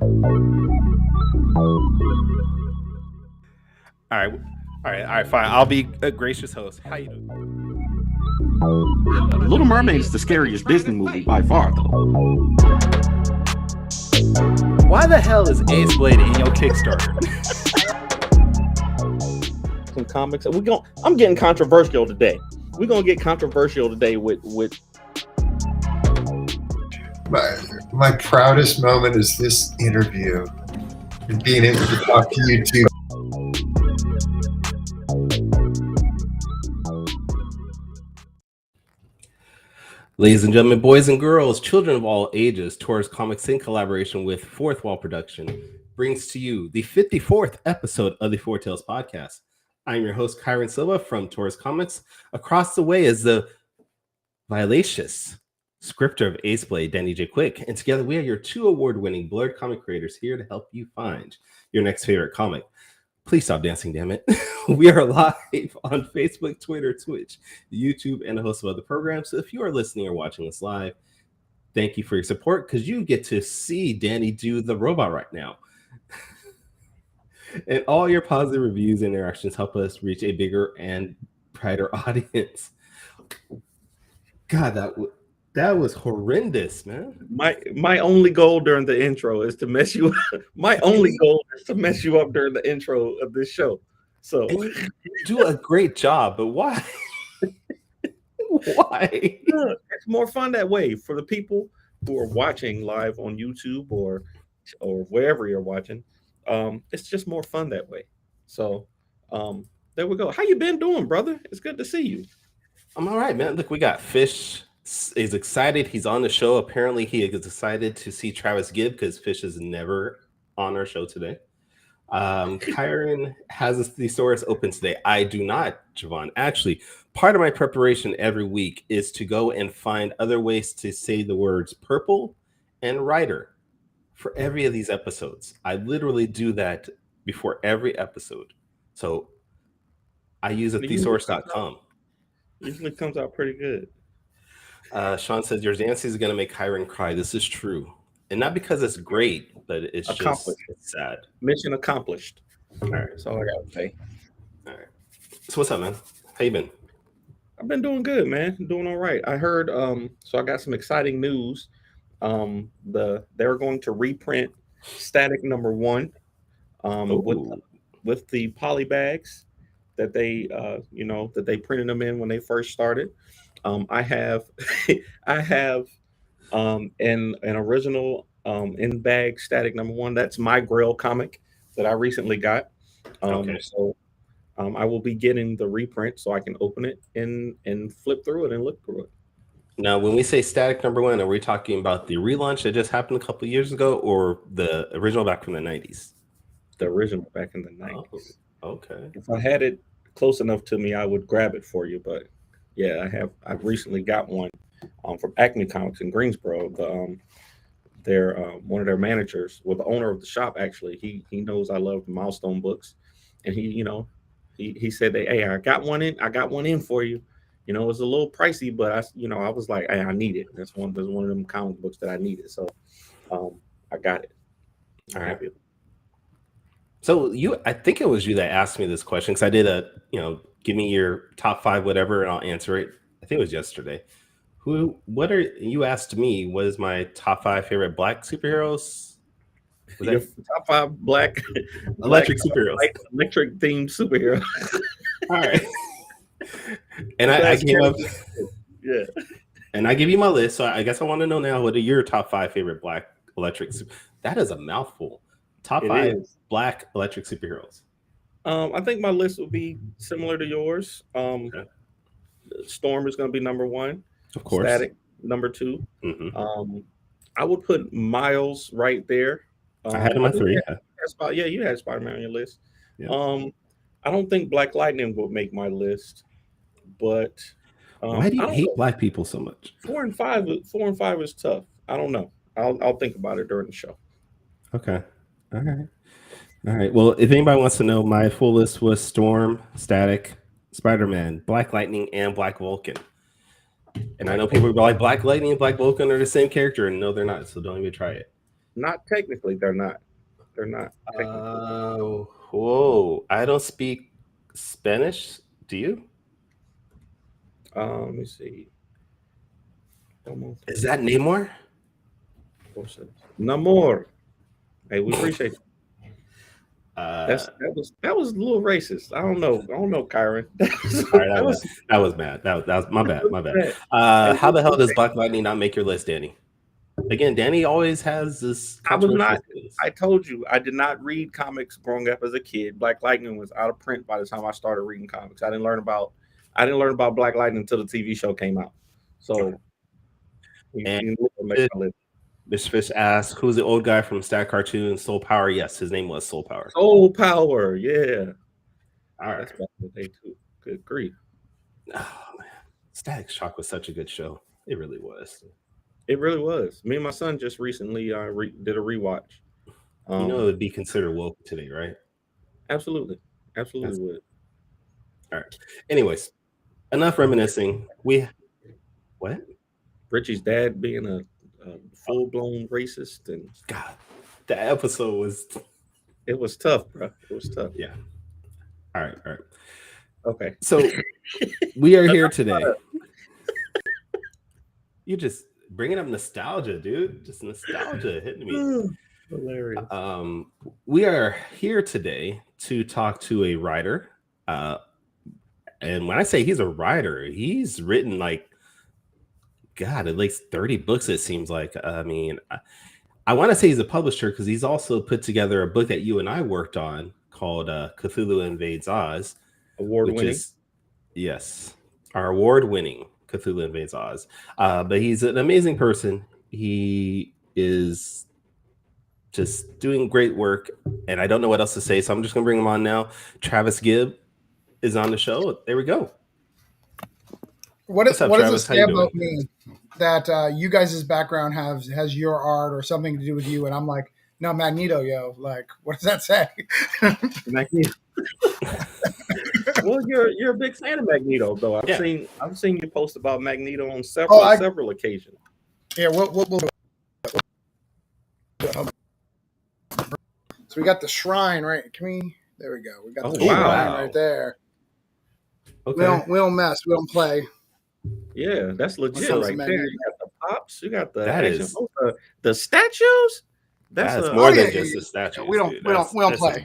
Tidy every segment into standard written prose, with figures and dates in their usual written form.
All right, fine. I'll be a gracious host. How you doing? Little Mermaid is the scariest Disney movie by far, though. Why the hell is Ace Blade in your Kickstarter? Some comics. I'm getting controversial today. We're gonna get controversial today with my proudest moment is this interview and being able to talk to you two. Ladies and gentlemen, boys and girls, children of all ages, Taurus Comics in collaboration with Fourth Wall Production brings to you the 54th episode of the Four Tales podcast. I'm your host, Kyrun Silva from Taurus Comics. Across the way is the vivacious scripter of Ace Blade, Danny J. Quick, and together we are your two award-winning blurred comic creators here to help you find your next favorite comic. Please stop dancing, damn it. We are live on Facebook, Twitter, Twitch, YouTube, and a host of other programs. So if you are listening or watching us live, thank you for your support because you get to see Danny do the robot right now. And all your positive reviews and interactions help us reach a bigger and brighter audience. God, that was horrendous, man. my only goal during the intro is to mess you up. My only goal is to mess you up during the intro of this show. So you do a great job, but why? Why? It's more fun that way for the people who are watching live on YouTube or wherever you're watching. It's just more fun that way. So there we go. How you been doing, brother? It's good to see you. I'm all right, man. Look, we got Fish is excited. He's on the show. Apparently, he is excited to see Travis Gibb because Fish is never on our show today. Kyrun has his thesaurus open today. I do not, Javon. Actually, part of my preparation every week is to go and find other ways to say the words purple and writer for every of these episodes. I literally do that before every episode. So I use a thesaurus.com. Usually comes out pretty good. Sean says your dancing is going to make Kyrun cry. This is true. And not because it's great, but it's just it's sad. Mission accomplished. All right. That's all I got to say. All right. So what's up, man? How you been? I've been doing good, man. Doing all right. I heard so I got some exciting news. They're going to reprint Static #1 with the poly bags that they that they printed them in when they first started. I have an original in bag Static #1. That's my Grail comic that I recently got. So I will be getting the reprint so I can open it and flip through it and look through it. Now, when we say Static #1, are we talking about the relaunch that just happened a couple of years ago, or the original back from the 90s? The original back in the 90s. Oh, okay. If I had it close enough to me, I would grab it for you. But yeah, I've recently got one from Acme Comics in Greensboro. They're one of their managers, the owner of the shop. Actually, he knows I love Milestone books, and he said that, hey, I got one in for you. It was a little pricey, but I was like, hey, I need it. That's one of them comic books that I needed. So I got it. All right. So I think it was you that asked me this question because I did give me your top 5 whatever and I'll answer it. I think it was yesterday. You asked me what is my top 5 favorite black superheroes? Was your top 5 black electric superheroes? Electric themed superheroes. All right. And I came up, yeah. And I give you my list. So I guess I want to know now, what are your top 5 favorite black electric? That is a mouthful. Top 5 black electric superheroes. I think my list will be similar to yours. Storm is going to be #1. Of course. Static #2. Mm-hmm. I would put Miles right there. I had him at 3. You had Spider-Man on your list. Yeah. I don't think Black Lightning would make my list, but why do you hate black people so much? 4 and 5 is tough. I don't know. I'll think about it during the show. Okay. All right. Well, if anybody wants to know, my full list was Storm, Static, Spider-Man, Black Lightning, and Black Vulcan. And I know people are like, Black Lightning and Black Vulcan are the same character, and no, they're not. So don't even try it. Not technically, they're not. They're not technically. Whoa! I don't speak Spanish. Do you? Let me see. Is that Namor? Namor. Hey, we appreciate you. Uh, That was a little racist. I don't know, Kyrun. all right, that was bad. That was my bad. My bad. How the hell does Black Lightning not make your list, Danny? Again, Danny always has this I was not. controversial. I told you I did not read comics growing up as a kid. Black Lightning was out of print by the time I started reading comics. I didn't learn about Black Lightning until the TV show came out. So, And Miss Fish asked, "Who's the old guy from Stat Cartoon Soul Power?" Yes, his name was Soul Power. Soul Power, yeah. All right, that's back in the day too. Good grief. Oh man, Static Shock was such a good show. It really was. It really was. Me and my son just recently did a rewatch. You know, it would be considered woke today, right? Absolutely would. All right. Anyways, enough reminiscing. What? Richie's dad being a full-blown racist, and God, the episode was. It was tough, bro. It was tough. Yeah. All right. Okay. So we are here today. You just bringing up nostalgia, dude. Just nostalgia hitting me. Hilarious. We are here today to talk to a writer. And when I say he's a writer, he's written like, God, at least 30 books, it seems like. I mean, I want to say he's a publisher because he's also put together a book that you and I worked on called Cthulhu Invades Oz. Award-winning. Yes, our award-winning Cthulhu Invades Oz. But he's an amazing person. He is just doing great work, and I don't know what else to say, so I'm just going to bring him on now. Travis Gibb is on the show. There we go. What does it say about me that you guys' background has your art or something to do with you? And I'm like, no, Magneto, yo. Like, what does that say? Magneto. Well, you're a big fan of Magneto, though. I've seen you post about Magneto on several occasions. Yeah, we'll so we got the shrine, right? There we go. We got the shrine right there. Okay. We don't mess. We don't play. Yeah, that's legit right there. You got the pops. You got the the statues. That's more than just a statue. We don't play.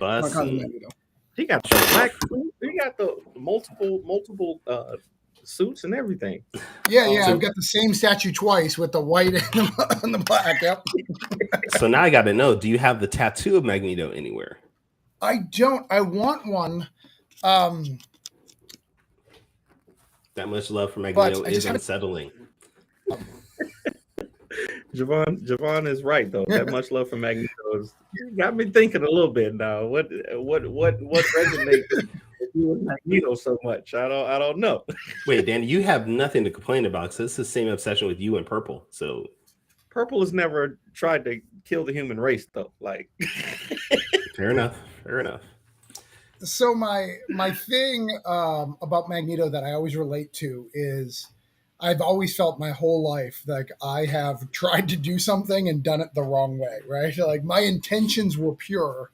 He got the black suit. He got the multiple suits and everything. Yeah. I've got the same statue twice with the white and the black. Yep. So now I got to know: do you have the tattoo of Magneto anywhere? I don't. I want one. That much love for Magneto is unsettling. Javon is right though. That much love for Magneto got me thinking a little bit now. What resonates with you and Magneto so much? I don't know. Wait, Dan, you have nothing to complain about because it's the same obsession with you and Purple. So Purple has never tried to kill the human race though. Like fair enough. So my thing about Magneto that I always relate to is I've always felt my whole life like I have tried to do something and done it the wrong way, right? Like my intentions were pure,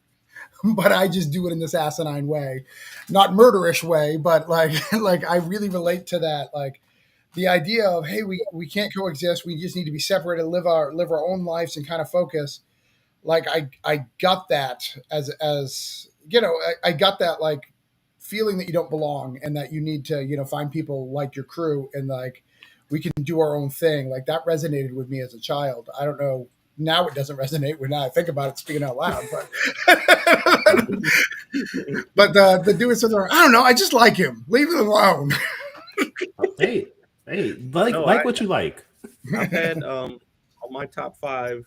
but I just do it in this asinine way, not murderish way, but like I really relate to that. Like the idea of, hey, we can't coexist. We just need to be separated, live our own lives and kind of focus. Like I got that as you know, I got that like feeling that you don't belong and that you need to, you know, find people like your crew and like we can do our own thing. Like that resonated with me as a child. I don't know. Now it doesn't resonate when I think about it speaking out loud, but the doing something, I don't know. I just like him. Leave it alone. Hey, like what you like. I've had on my top 5,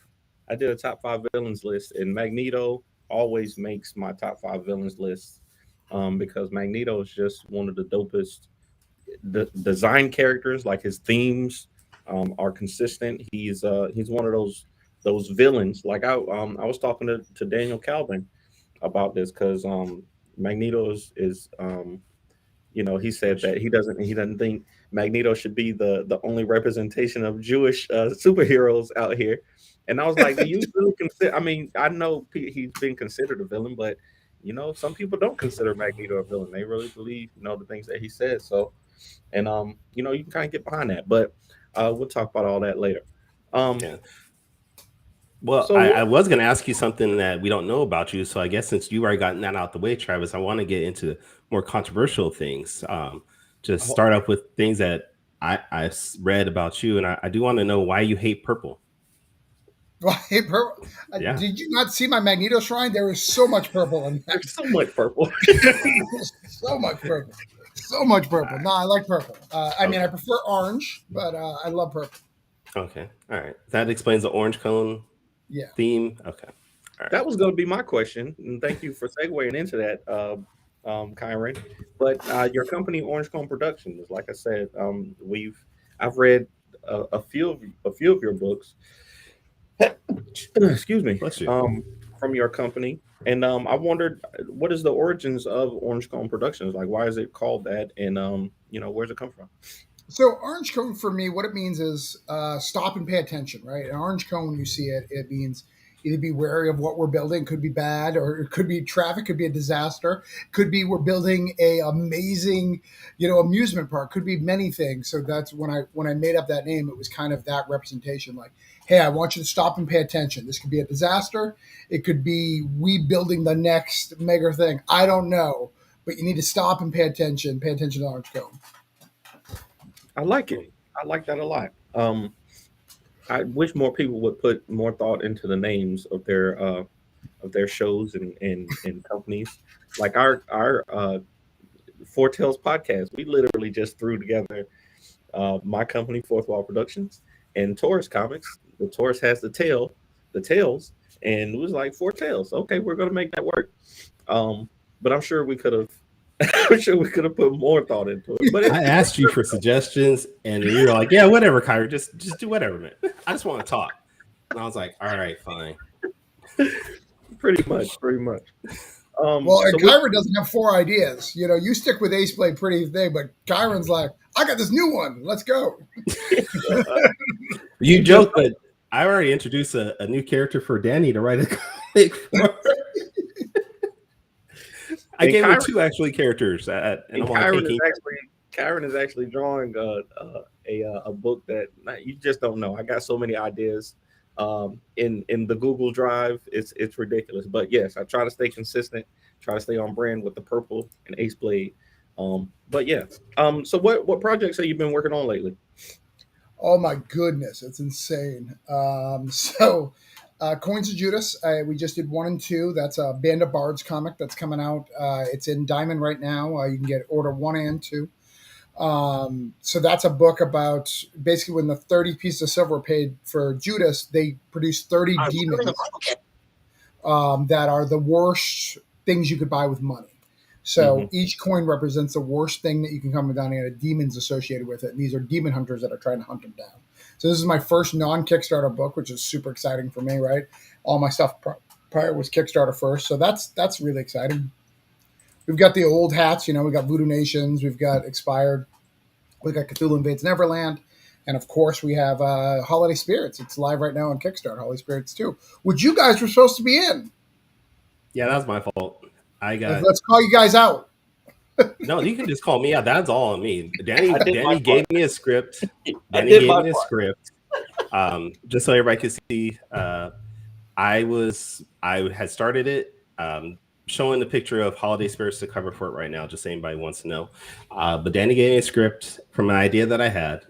I did a top 5 villains list, and Magneto always makes my top 5 villains list because Magneto is just one of the dopest design characters. Like his themes are consistent. He's one of those villains. Like I was talking to Daniel Calvin about this because Magneto is he said that he doesn't think Magneto should be the only representation of Jewish superheroes out here. And I was like, do you really consider? I mean, I know he's been considered a villain, but some people don't consider Magneto a villain. They really believe the things that he says. So, and you can kind of get behind that, but we'll talk about all that later. Yeah. Well, So I was going to ask you something that we don't know about you. So I guess since you already gotten that out the way, Travis, I want to get into more controversial things. Just start off with things that I've read about you, and I do want to know why you hate purple. Hey, purple. Yeah. Did you not see my Magneto shrine? There is so much purple in that. there's so much purple. So much purple. So much purple. No, I like purple. I mean, I prefer orange, but I love purple. Okay. All right. That explains the orange cone theme. Okay. All right. That was going to be my question, and thank you for segueing into that, Kyrun. But your company, Orange Cone Productions, like I said, I've read a few of your books. Excuse me. Bless you. From your company, and I wondered what is the origins of Orange Cone Productions? Like, why is it called that? And where's it come from? So orange cone for me, what it means is stop and pay attention, right? An orange cone, when you see it, it means either be wary of what we're building. It could be bad, or it could be traffic, could be a disaster, could be we're building a amazing, amusement park, could be many things. So that's when I made up that name, it was kind of that representation, like, hey, I want you to stop and pay attention. This could be a disaster. It could be we building the next mega thing. I don't know, but you need to stop and pay attention. Pay attention to orange cone. I like it. I like that a lot. I wish more people would put more thought into the names of their shows and companies. Like our Four Tales podcast, we literally just threw together my company, Fourth Wall Productions, and Taurus Comics. The Taurus has the tails, and it was like Four Tales. Okay, we're gonna make that work. But I'm sure we could have. I'm sure we could have put more thought into it. But I asked you for suggestions, and you were like, "Yeah, whatever, Kyrie. Just do whatever, man. I just want to talk." And I was like, "All right, fine." Pretty much. Well, and Kyrun doesn't have 4 ideas. You stick with Ace Blade pretty big, but Kyrun's like, I got this new one. Let's go. You joke, but I already introduced a new character for Danny to write a comic for. I gave him 2 actually characters, and Kyrun is actually drawing a book that you just don't know. I got so many ideas in the Google Drive. It's ridiculous. But yes, I try to stay consistent, try to stay on brand with the purple and Ace Blade. But yeah. So what projects have you been working on lately? Oh my goodness, it's insane. Coins of Judas, we just did 1 and 2. That's a Band of Bards comic that's coming out. It's in Diamond right now. You can order 1 and 2. So that's a book about basically when the 30 pieces of silver were paid for Judas, they produced 30 demons that are the worst things you could buy with money. So each coin represents the worst thing that you can come down, and a demon's associated with it. And these are demon hunters that are trying to hunt them down. So this is my first non-Kickstarter book, which is super exciting for me, right? All my stuff prior was Kickstarter first. So that's really exciting. We've got the old hats, we got Voodoo Nations, we've got Expired, we've got Cthulhu Invades Neverland, and of course we have Holiday Spirits. It's live right now on Kickstarter, Holiday Spirits 2, which you guys were supposed to be in. Yeah, that's my fault. Let's call you guys out. No, you can just call me out. That's all on me. Danny gave me a script. Danny gave me a script. Just so everybody could see, I had started it. Showing the picture of Holiday Spirits, the cover for it right now, just so anybody wants to know. But Danny gave me a script from an idea that I had,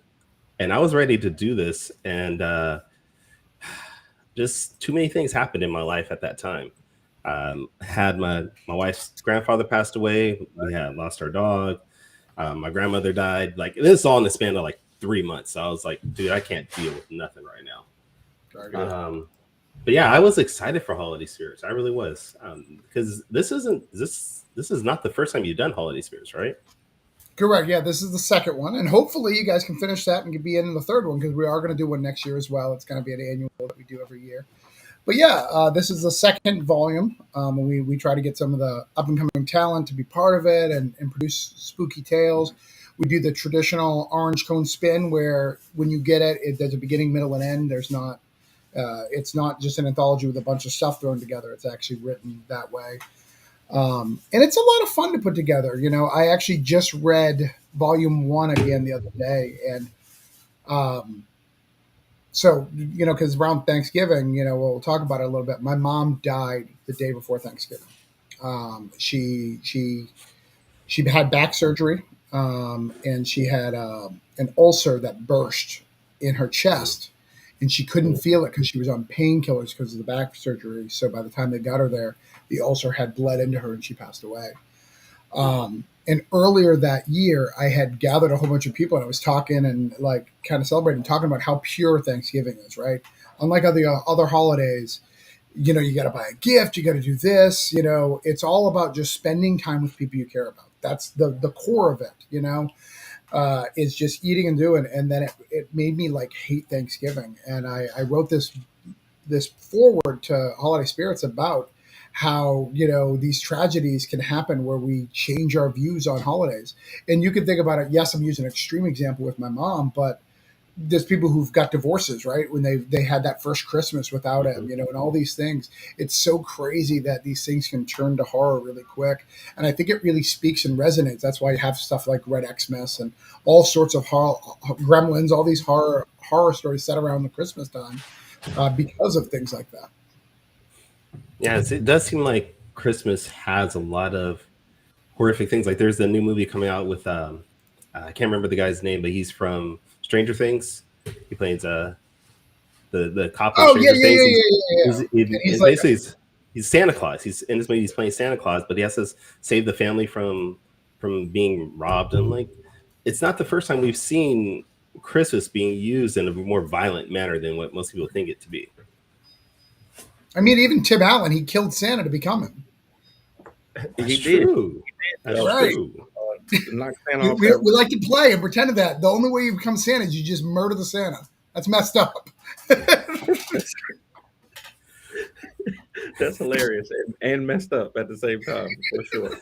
and I was ready to do this, and just too many things happened in my life at that time. Had my wife's grandfather passed away. We had lost our dog. My grandmother died. Like, this is all in the span of like 3 months. So I was like, dude, I can't deal with nothing right now. But yeah, I was excited for Holiday Spirits. I really was, because this is not the first time you've done Holiday Spirits, right? Correct. Yeah, this is the second one, and hopefully you guys can finish that and be in the third one, because we are going to do one next year as well. It's going to be an annual that we do every year. But yeah, this is the second volume. We try to get some of the up and coming talent to be part of it and produce spooky tales. We do the traditional orange cone spin, where when you get it, there's a beginning, middle, and end. There's not. It's not just an anthology with a bunch of stuff thrown together. It's actually written that way. And it's a lot of fun to put together. I actually just read volume 1 again the other day, and so because around Thanksgiving, we'll talk about it a little bit. My mom died the day before Thanksgiving. She had back surgery, and she had an ulcer that burst in her chest, and she couldn't feel it because she was on painkillers because of the back surgery. So by the time they got her there, the ulcer had bled into her and she passed away. And earlier that year, I had gathered a whole bunch of people and I was talking and like kind of celebrating, talking about how pure Thanksgiving is, right? Unlike other holidays, you got to buy a gift, you got to do this, it's all about just spending time with people you care about. That's the core of it, is just eating and doing. And then it made me like hate Thanksgiving. And I wrote this foreword to Holiday Spirits about how these tragedies can happen where we change our views on holidays. And you can think about it. Yes, I'm using an extreme example with my mom, but there's people who've got divorces, right? When they had that first Christmas without him, and all these things. It's so crazy that these things can turn to horror really quick. And I think it really speaks and resonates. That's why you have stuff like Red Xmas and all sorts of horror, Gremlins, all these horror stories set around the Christmas time because of things like that. Yes, it does seem like Christmas has a lot of horrific things. Like there's a new movie coming out with I can't remember the guy's name, but he's from Stranger Things. He plays the cop in Stranger Things. He's basically he's Santa Claus. He's in this movie. He's playing Santa Claus, but he has to save the family from being robbed. And like, it's not the first time we've seen Christmas being used in a more violent manner than what most people think it to be. I mean, even Tim Allen, he killed Santa to become him. That's true. That's right. True. We like to play and pretend that the only way you become Santa is you just murder the Santa. That's messed up. That's hilarious and messed up at the same time, for sure.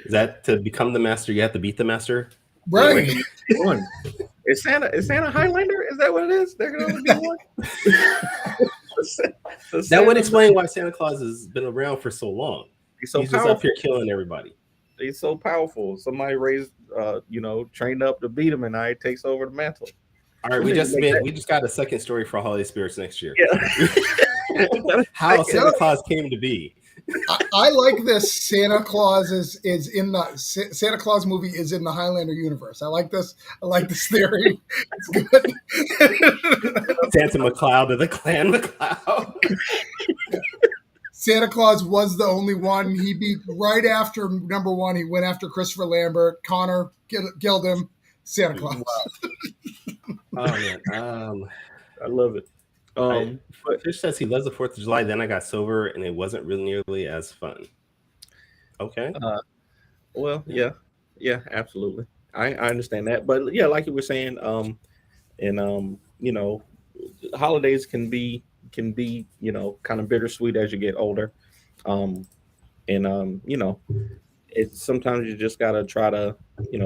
Is that to become the master, you have to beat the master? Right. Is Santa Highlander? Is that what it is? They're going to be one? That would explain why Santa Claus has been around for so long. He's just up here killing everybody. He's so powerful. Somebody raised, trained up to beat him, and now he takes over the mantle. All right, we just got a second story for Holiday Spirits next year. Yeah. How Santa Claus came to be. I like this. Santa Claus is in the Santa Claus movie is in the Highlander universe. I like this. I like this theory. It's good. Santa McCloud to the Clan McCloud. Santa Claus was the only one. He beat right after number 1. He went after Christopher Lambert. Connor killed him. Santa Claus. Oh man, I love it. Fish says he loves the 4th of July. Then I got sober, and it wasn't really nearly as fun. Okay. Well, yeah, absolutely. I understand that, but yeah, like you were saying, holidays can be kind of bittersweet as you get older, it's sometimes you just gotta try to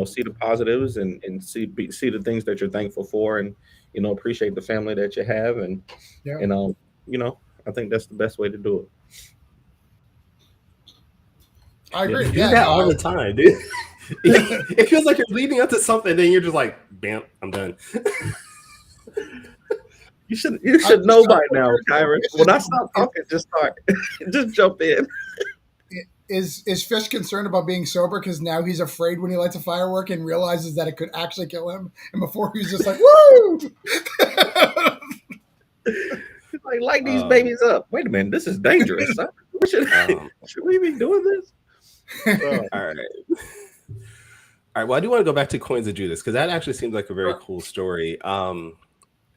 see the positives and see the things that you're thankful for, and appreciate the family that you have, and I think that's the best way to do it. I agree. You do that all the time, dude. It feels like you're leading up to something, then you're just like, bam, I'm done. You should know by now, Kyrun. When I stop talking, just start. Just jump in. Is Fish concerned about being sober because now he's afraid when he lights a firework and realizes that it could actually kill him? And before he was just like, woo! Light these babies up. Wait a minute, this is dangerous. Should we be doing this? All right. Well, I do want to go back to Coins of Judas because that actually seems like a very cool story.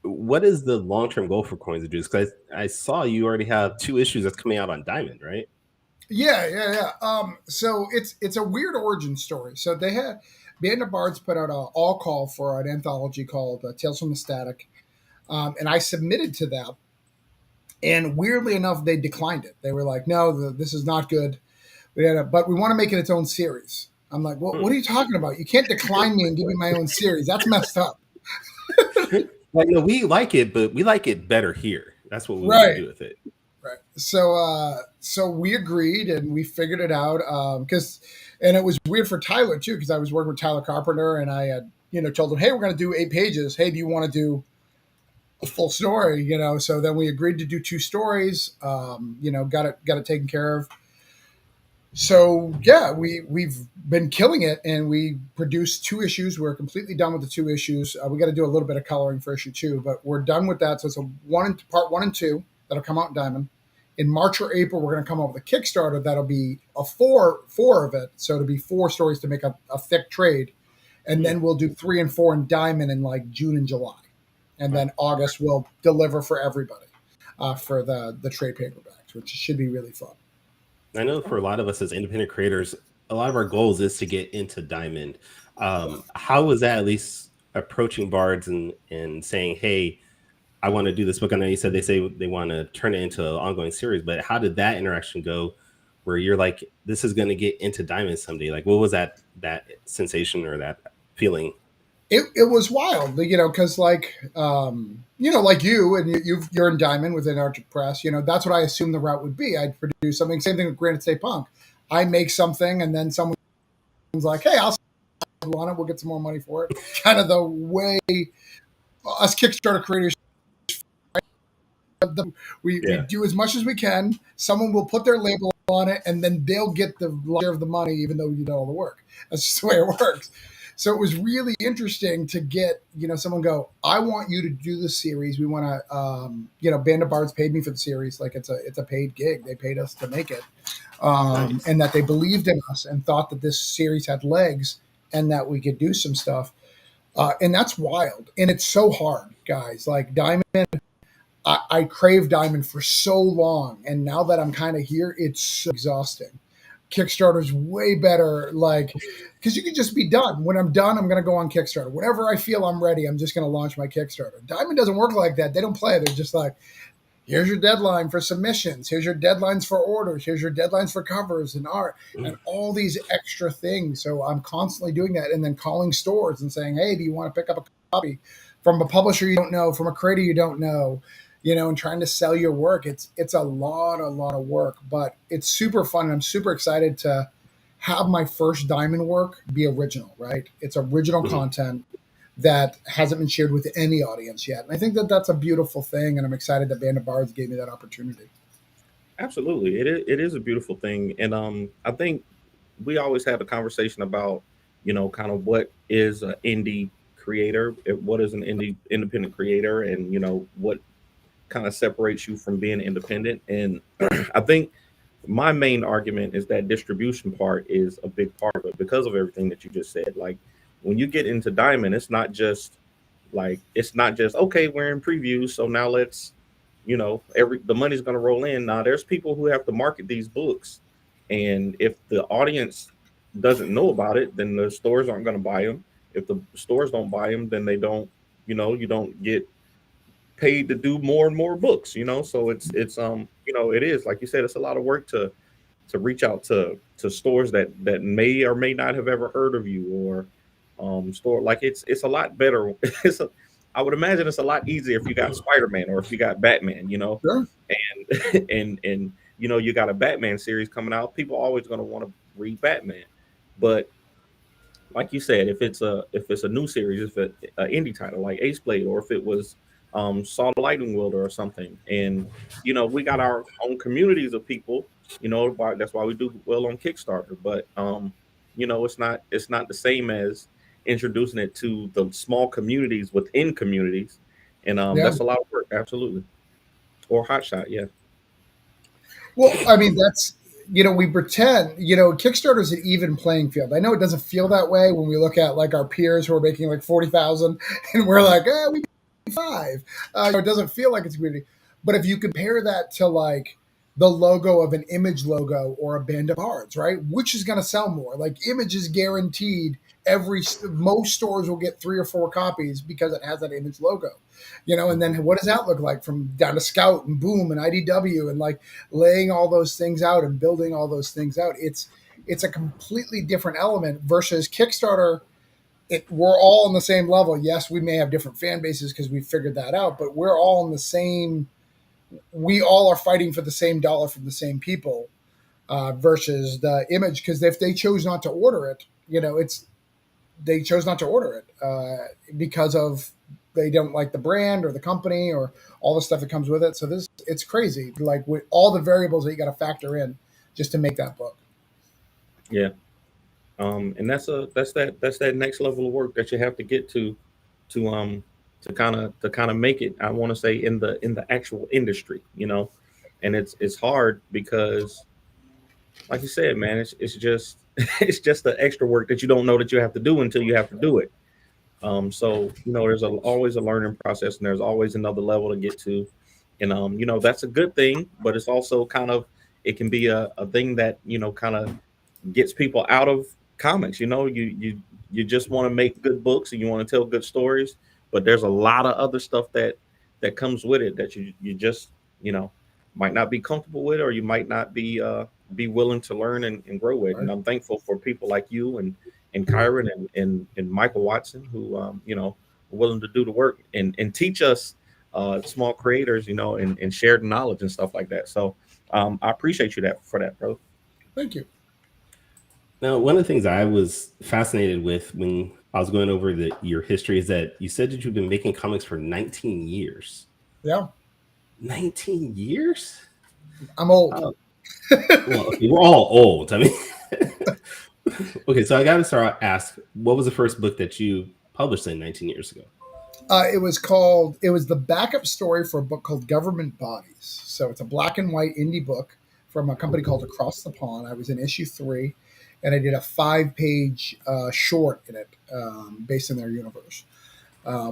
What is the long-term goal for Coins of Judas? Because I saw you already have 2 issues that's coming out on Diamond, right? Yeah. So it's a weird origin story. So they had Band of Bards put out an all call for an anthology called Tales from the Static, and I submitted to that. And weirdly enough, they declined it. They were like, no, this is not good. But we want to make it its own series. I'm like, well, what are you talking about? You can't decline me and give me my own series. That's messed up. Like, no, we like it, but we like it better here. That's what we want to Right. do with it. Right. So we agreed and we figured it out. And it was weird for Tyler too, because I was working with Tyler Carpenter and I had, told him, hey, we're going to do 8 pages. Hey, do you want to do a full story? So then we agreed to do 2 stories, got it taken care of. So yeah, we've been killing it, and we produced 2 issues. We're completely done with the 2 issues. We got to do a little bit of coloring for issue 2, but we're done with that. So it's part 1 and 2 that'll come out in Diamond. In March or April, we're going to come up with a Kickstarter that'll be a four of it. So it'll be 4 stories to make a thick trade, and then we'll do 3 and 4 in Diamond in like June and July, and then August we'll deliver for everybody for the trade paperbacks, which should be really fun. I know for a lot of us as independent creators, a lot of our goals is to get into Diamond. How was that, at least approaching Bards and saying, hey, I want to do this book? I know you said they want to turn it into an ongoing series, but how did that interaction go where you're like, this is going to get into Diamond someday? Like, what was that sensation or that feeling? It was wild, because like you and you're in Diamond within Arctic Press. That's what I assumed the route would be. I'd produce something. Same thing with Granite State Punk. I make something, and then someone's like, "Hey, I'll on it. We'll get some more money for it." Kind of the way us Kickstarter creators. We do as much as we can. Someone will put their label on it, and then they'll get the share of the money, even though you do all the work. That's just the way it works. So it was really interesting to get, someone go, I want you to do the series. We want to, Band of Bards paid me for the series. Like it's a paid gig. They paid us to make it. Nice. And that they believed in us and thought that this series had legs and that we could do some stuff. And that's wild. And it's so hard, guys. Like Diamond, I craved Diamond for so long. And now that I'm kind of here, it's so exhausting. Kickstarter's way better, because you can just be done. When I'm done, I'm going to go on Kickstarter. Whenever I feel I'm ready, I'm just going to launch my Kickstarter. Diamond doesn't work like that. They don't play. They're just like, here's your deadline for submissions. Here's your deadlines for orders. Here's your deadlines for covers and art and all these extra things. So I'm constantly doing that and then calling stores and saying, hey, do you want to pick up a copy from a publisher you don't know, from a creator you don't know? And trying to sell your work. It's a lot of work, but it's super fun. And I'm super excited to have my first Diamond work be original, right? It's original content that hasn't been shared with any audience yet. And I think that that's a beautiful thing. And I'm excited that Band of Bards gave me that opportunity. Absolutely. It is a beautiful thing. And I think we always have a conversation about, kind of what is an indie creator, what is an independent creator, and, what kind of separates you from being independent. And I think my main argument is that distribution part is a big part of it because of everything that you just said. Like when you get into Diamond, it's not just okay, we're in previews, so now let's the money's going to roll in. Now there's people who have to market these books, and if the audience doesn't know about it, then the stores aren't going to buy them. If the stores don't buy them, then they don't you don't get paid to do more and more books, so it's it is, like you said, it's a lot of work to reach out to stores that may or may not have ever heard of you, or store, like it's a lot better. I would imagine it's a lot easier if you got Spider-Man or if you got Batman, Sure. and you got a Batman series coming out, people are always going to want to read Batman. But like you said, if it's a new series, if it's an indie title like Ace Blade, or if it was Saw the Lightning Wielder or something, and we got our own communities of people, that's why we do well on Kickstarter. But it's not the same as introducing it to the small communities within communities, and that's a lot of work. Absolutely. Or Hotshot, yeah. Well, I mean, that's we pretend Kickstarter's an even playing field. I know it doesn't feel that way when we look at like our peers who are making like 40,000 and we're like, we 5. It doesn't feel like it's a community. But if you compare that to like the logo of an Image logo or a Band of Bards, right? Which is going to sell more? Like Image is guaranteed most stores will get 3 or 4 copies because it has that Image logo, and then what does that look like from down to Scout and Boom and IDW, and like laying all those things out and building all those things out. It's a completely different element versus Kickstarter. We're all on the same level. Yes, we may have different fan bases because we figured that out, but we're all in the same. We all are fighting for the same dollar from the same people, versus the Image, because if they chose not to order it, they chose not to order it because of they don't like the brand or the company or all the stuff that comes with it. So it's crazy, like with all the variables that you got to factor in just to make that book. Yeah. And that's that next level of work that you have to get to kind of make it. I want to say in the actual industry, and it's hard because, like you said, man, it's just it's just the extra work that you don't know that you have to do until you have to do it. So there's always a learning process, and there's always another level to get to, and that's a good thing, but it's also it can be a thing that kind of gets people out of comics. You just want to make good books and you want to tell good stories, but there's a lot of other stuff that comes with it that you just might not be comfortable with, or you might not be willing to learn and grow with. And I'm thankful for people like you and Kyrun and Michael Watson who are willing to do the work and teach us small creators, and share the knowledge and stuff like that. So I appreciate you for that, bro. Thank you. Now, one of the things I was fascinated with when I was going over your history is that you said that you've been making comics for 19 years. Yeah. 19 years? I'm old. Well, okay, we're all old. I mean, okay, so I got to ask, what was the first book that you published in 19 years ago? It was the backup story for a book called Government Bodies. So it's a black and white indie book from a company called Across the Pond. I was in issue 3. And I did a 5-page short in it based in their universe,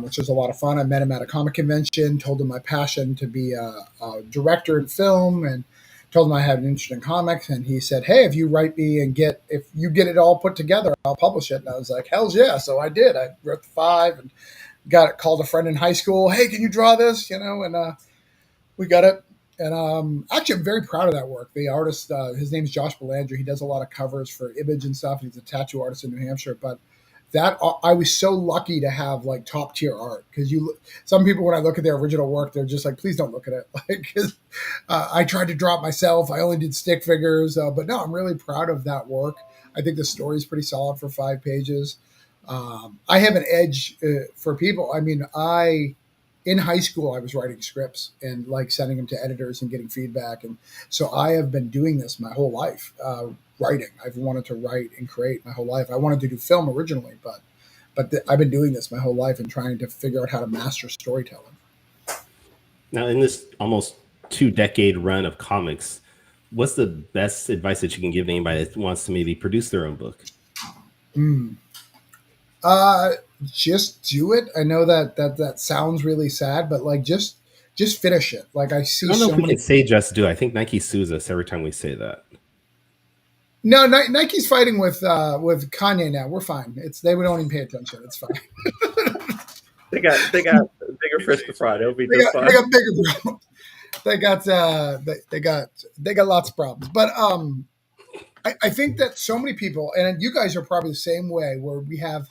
which was a lot of fun. I met him at a comic convention, told him my passion to be a director in film, and told him I had an interest in comics. And he said, hey, if you write me and if you get it all put together, I'll publish it. And I was like, hell's yeah. So I did. I wrote the 5 and called a friend in high school. Hey, can you draw this? And we got it. And actually, I'm very proud of that work. The artist, his name is Josh Belanger. He does a lot of covers for Image and stuff. He's a tattoo artist in New Hampshire. But I was so lucky to have like top tier art, because some people, when I look at their original work, they're just like, please don't look at it. Like, I tried to draw it myself. I only did stick figures, but no, I'm really proud of that work. I think the story is pretty solid for 5 pages. I have an edge for people. I mean, in high school, I was writing scripts and like sending them to editors and getting feedback. And so I have been doing this my whole life, writing. I've wanted to write and create my whole life. I wanted to do film originally, but I've been doing this my whole life and trying to figure out how to master storytelling. Now, in this almost 2-decade run of comics, what's the best advice that you can give anybody that wants to maybe produce their own book? Just do it. I know that sounds really sad, but like just finish it. Like I see. I don't know if we can say just do it. I think Nike sues us every time we say that. No, Nike's fighting with Kanye now. We're fine. They don't even pay attention. It's fine. They got bigger fish to fry. They'll be just fine. They got bigger problems. They got lots of problems. But I think that so many people, and you guys are probably the same way, where we have.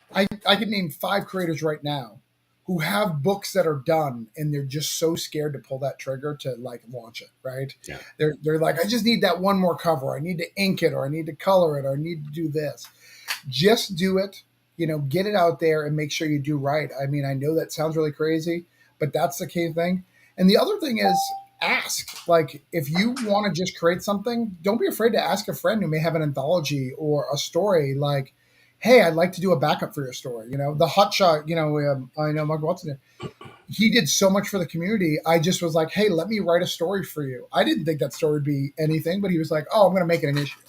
I could name 5 creators right now who have books that are done, and they're just so scared to pull that trigger to like launch it, right? Yeah. They're like, I just need that one more cover. I need to ink it, or I need to color it, or I need to do this. Just do it, get it out there and make sure you do right. I mean, I know that sounds really crazy, but that's the key thing. And the other thing is ask. Like, if you want to just create something, don't be afraid to ask a friend who may have an anthology or a story like, hey, I'd like to do a backup for your story. The hotshot, I know Mike Watson, he did so much for the community. I just was like, hey, let me write a story for you. I didn't think that story would be anything, but he was like, oh, I'm going to make it an issue.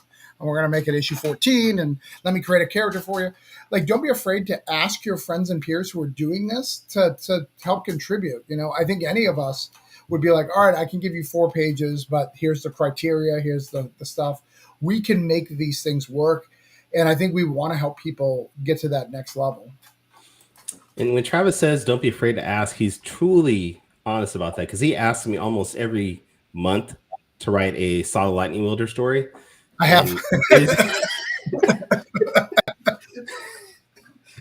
And we're going to make it issue 14, and let me create a character for you. Like, don't be afraid to ask your friends and peers who are doing this to help contribute. I think any of us would be like, all right, I can give you 4 pages, but here's the criteria, here's the stuff. We can make these things work. And I think we want to help people get to that next level. And when Travis says don't be afraid to ask, he's truly honest about that, because he asks me almost every month to write a solid lightning wielder story. I have.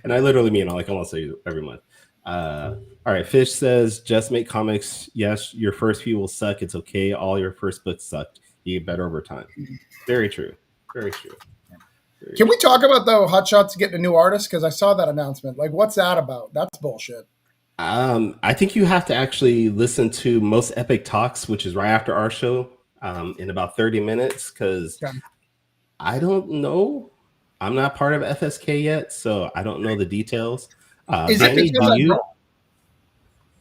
And I literally mean like almost every month. All right, Fish says just make comics. Yes, your first few will suck. It's okay. All your first books sucked. You get better over time. Very true. Very true. Can we talk about though Hotshot's getting a new artist? Because I saw that announcement. Like, what's that about? That's bullshit. I think you have to actually listen to Most Epic Talks, which is right after our show, in about 30 minutes, because I don't know. I'm not part of FSK yet, so I don't know the details. Danny, do you?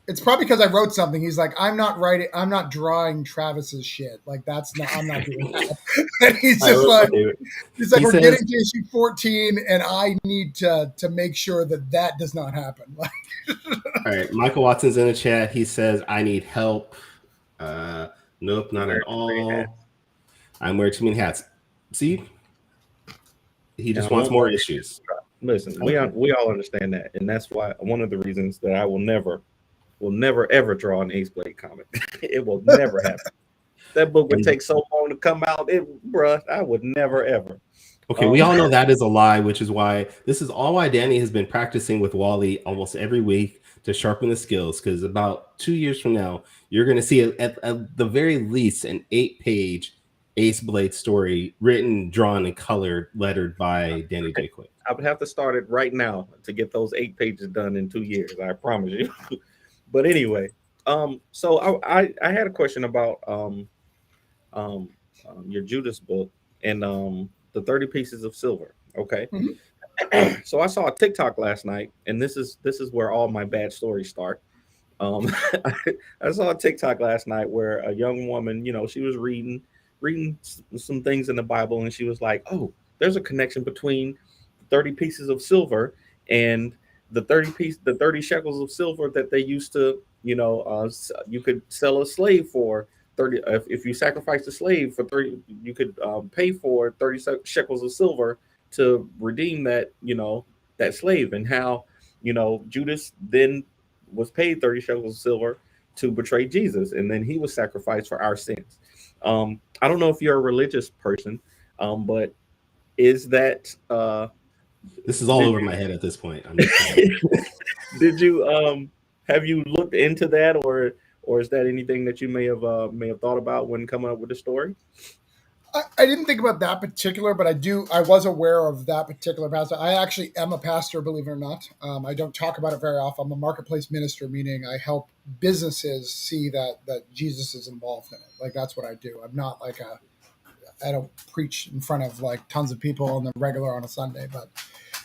It's probably because I wrote something. He's like, I'm not drawing Travis's shit. Like, I'm not doing that. And he's just like, we're getting to issue 14, and I need to make sure that does not happen. Like, all right, Michael Watson's in the chat. He says, I need help. Nope, not at all. I'm wearing too many hats. See? He just wants more issues. Listen, we all understand that, and that's why one of the reasons that I will never ever draw an Ace Blade comic. It will never happen. That book would take so long to come out, bruh. I would never ever. Okay, we all know that is a lie, which is why this is all why Danny has been practicing with Wally almost every week to sharpen the skills. Because about 2 years from now, you're going to see at the very least an 8-page Ace Blade story written, drawn, and colored, lettered by Danny J. Quick. I would have to start it right now to get those 8 pages done in 2 years. I promise you. But anyway, so I had a question about your Judas book and the 30 pieces of silver. Okay. Mm-hmm. So I saw a TikTok last night, and this is where all my bad stories start. I saw a TikTok last night where a young woman, she was reading some things in the Bible, and she was like, oh, there's a connection between 30 pieces of silver and the 30 shekels of silver that they used to, you could sell a slave for 30. If you sacrificed a slave for 30, you could pay for 30 shekels of silver to redeem that, that slave, and how, Judas then was paid 30 shekels of silver to betray Jesus, and then he was sacrificed for our sins. I don't know if you're a religious person, but is that this is all over my head at this point. Did you have you looked into that, or is that anything that you may have thought about when coming up with the story? I didn't think about that particular, but I was aware of that particular pastor. I actually am a pastor, believe it or not. I don't talk about it very often. I'm a marketplace minister, meaning I help businesses see that Jesus is involved in it. Like, that's what I do. I'm not like I don't preach in front of like tons of people on the regular on a Sunday, but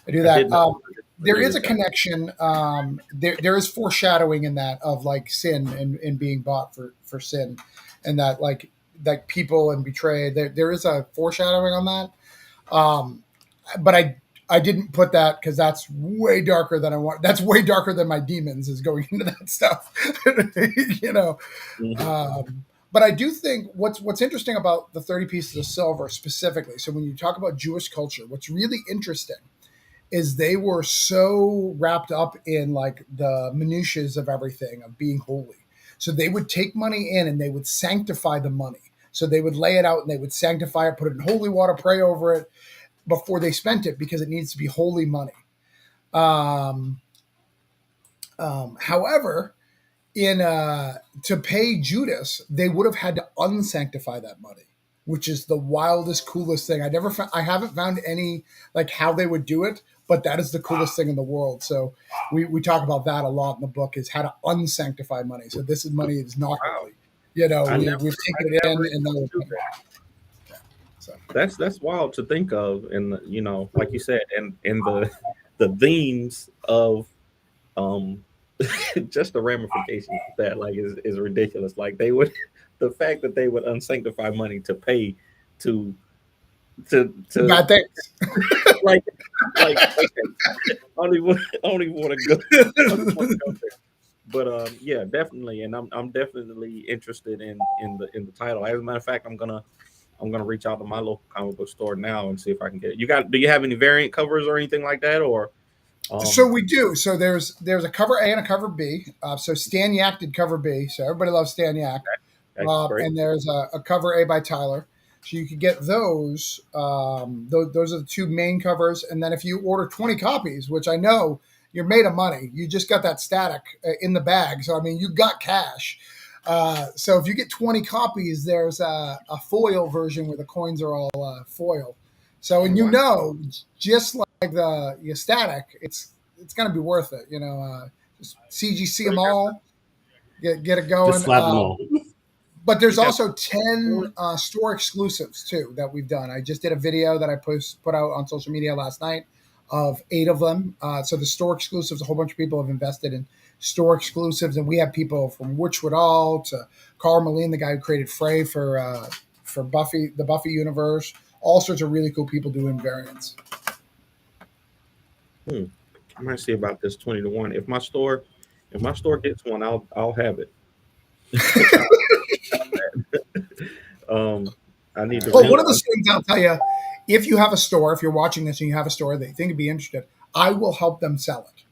I do that. There is a connection. There is foreshadowing in that of like sin and being bought for sin, and that like people and betray. There is a foreshadowing on that. But I didn't put that because that's way darker than I want. That's way darker than my demons is going into that stuff, Mm-hmm. But I do think what's interesting about the 30 pieces of silver specifically. So when you talk about Jewish culture, what's really interesting is they were so wrapped up in like the minutiae of everything, of being holy. So they would take money in and they would sanctify the money. So they would lay it out and they would sanctify it, put it in holy water, pray over it before they spent it, because it needs to be holy money. However, to pay Judas, they would have had to unsanctify that money, which is the wildest, coolest thing. I haven't found any like how they would do it, but that is the coolest thing in the world. So we talk about that a lot in the book, is how to unsanctify money. So this is money is not holy. We've taken it in, and then so that's wild to think of, and like you said, and the themes of just the ramifications of that is ridiculous. Like the fact that they would unsanctify money to pay to bad things. like I don't even want to go there. But yeah, definitely, and I'm definitely interested in the title. As a matter of fact, I'm gonna I'm gonna reach out to my local comic book store now and see if I can get it. Do you have any variant covers or anything like that, or? So we do. So there's a cover A and a cover B. So Stan Yak did cover B. So everybody loves Stan Yak. And there's a cover A by Tyler. So you could get those. Those are the two main covers. And then if you order 20 copies, which I know you're made of money, you just got that static in the bag. So, I mean, you got cash. So if you get 20 copies, there's a foil version where the coins are all foil. So, and just like the static, it's going to be worth it. Just CGC them all, get it going. Just slap them all. But there's also 10 store exclusives too that we've done. I just did a video that I put out on social media last night of 8 of them. So the store exclusives, a whole bunch of people have invested in store exclusives, and we have people from Witch Woodall to Carl Moline, the guy who created Frey for Buffy, the Buffy universe. All sorts of really cool people doing variants. I might see about this 20-1. If my store gets one, I'll have it. I need to. Well, one of the things I'll tell you, if you have a store, if you're watching this and you have a store that you think would be interested, I will help them sell it.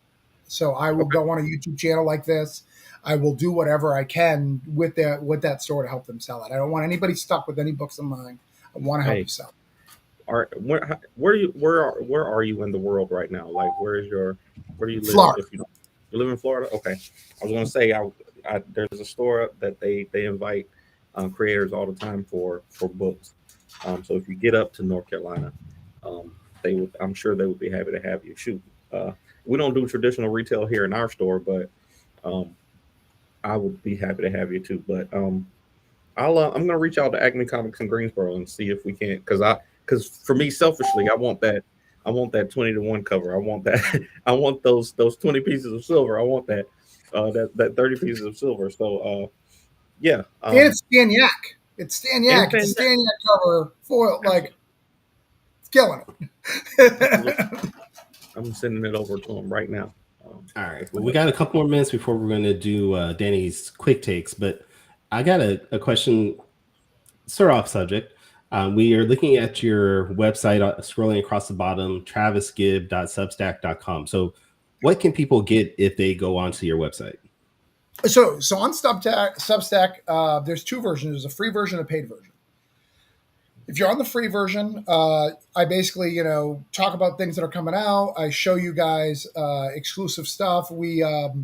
So I will go on a YouTube channel like this. I will do whatever I can with that store to help them sell it. I don't want anybody stuck with any books of mine. I want to help you sell. Where are you in the world right now? Like, where do you live? Florida. If you live in Florida? Okay. I was going to say, there's a store that they invite creators all the time for books. So if you get up to North Carolina, I'm sure they would be happy to have you. Shoot. We don't do traditional retail here in our store, but I would be happy to have you too. But I'm gonna reach out to Acme Comics in Greensboro and see if we can, because for me selfishly, I want that 20-1 cover. I want that. I want those 20 pieces of silver. I want that 30 pieces of silver. So yeah. And it's Stan Yak. It's Stan Yak. It's Stan Yak cover foil. Like, it's killing it. I'm sending it over to him right now. All right. Well, we got a couple more minutes before we're going to do Danny's quick takes, but I got a question, sort of off subject. We are looking at your website, scrolling across the bottom, travisgibb.substack.com. So what can people get if they go onto your website? So on Substack, there's 2 versions. There's a free version and a paid version. If you're on the free version, I basically, talk about things that are coming out. I show you guys exclusive stuff. We have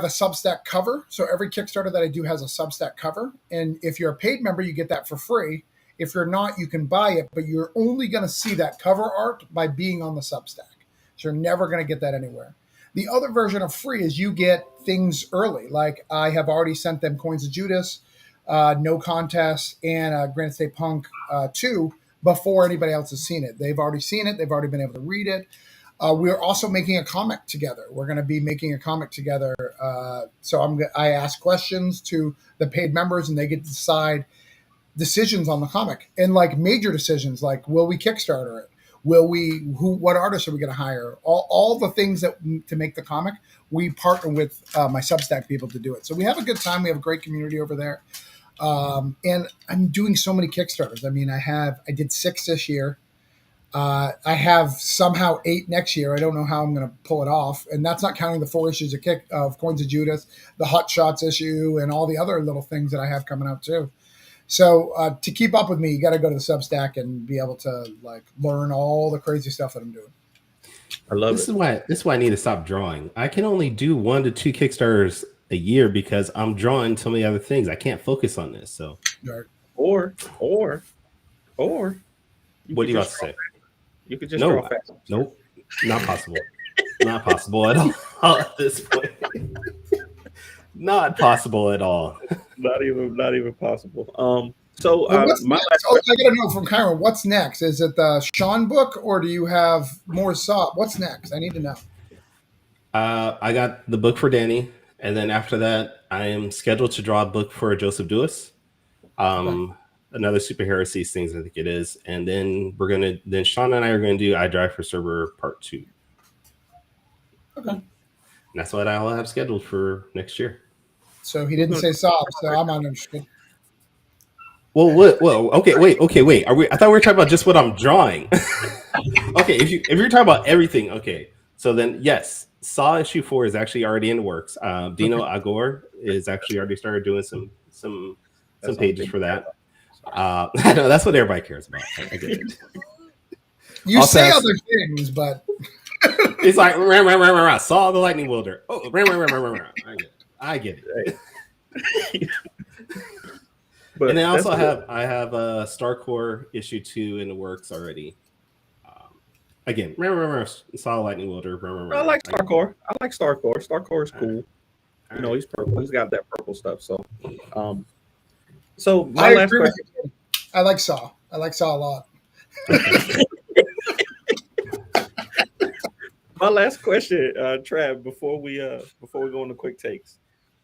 a Substack cover. So every Kickstarter that I do has a Substack cover. And if you're a paid member, you get that for free. If you're not, you can buy it, but you're only going to see that cover art by being on the Substack. So you're never going to get that anywhere. The other version of free is you get things early. Like I have already sent them Coins of Judas, No Contest, and Granite State Punk 2 before anybody else has seen it. They've already seen it. They've already been able to read it. We're also making a comic together. We're going to be making a comic together. So I ask questions to the paid members, and they get to decide decisions on the comic, and like major decisions, like will we Kickstarter it? What artists are we going to hire? All the things that to make the comic, we partner with my Substack people to do it. So we have a good time. We have a great community over there. And I'm doing so many Kickstarters. I mean, I did 6 this year. I have somehow 8 next year. I don't know how I'm going to pull it off. And that's not counting the 4 issues of Coins of Judas, the Hot Shots issue, and all the other little things that I have coming out too. So to keep up with me, you got to go to the Substack and be able to like learn all the crazy stuff that I'm doing. I love this. This is why I need to stop drawing. I can only do 1 to 2 Kickstarters a year because I'm drawing so many other things. I can't focus on this. So, right. Or what do you about to say? You could just draw fast. Nope, not possible. Not possible at all at this point. Not possible at all. Not even possible. So I gotta know from Kyrun, what's next? Is it the Sean book, or do you have more Saw? What's next? I need to know. I got the book for Danny, and then after that, I am scheduled to draw a book for Joseph Duas. Another superhero sees things, I think it is, and then Sean and I are gonna do I Drive for Server Part 2. Okay. And that's what I'll have scheduled for next year. So he didn't say Saw, so I'm not interested. Well, what? Well, okay, wait. Are we? I thought we were talking about just what I'm drawing. Okay, if you're talking about everything, okay. So then, yes, Saw issue 4 is actually already in the works. Dino Agor is actually already started doing some That's pages all for that. Sorry. I know that's what everybody cares about. I get it. You Also say has- other things, but It's like Saw the lightning wielder. Oh, I get it. But And then I that's also good. I have Starcore issue 2 in the works already. Again, Saw lightning wielder. I like Starcore. I like Starcore. Starcore is cool. You know, he's purple. He's got that purple stuff. So, so my I last agree with question. you. I like Saw. I like Saw a lot. My last question, Trav, before we go into quick takes.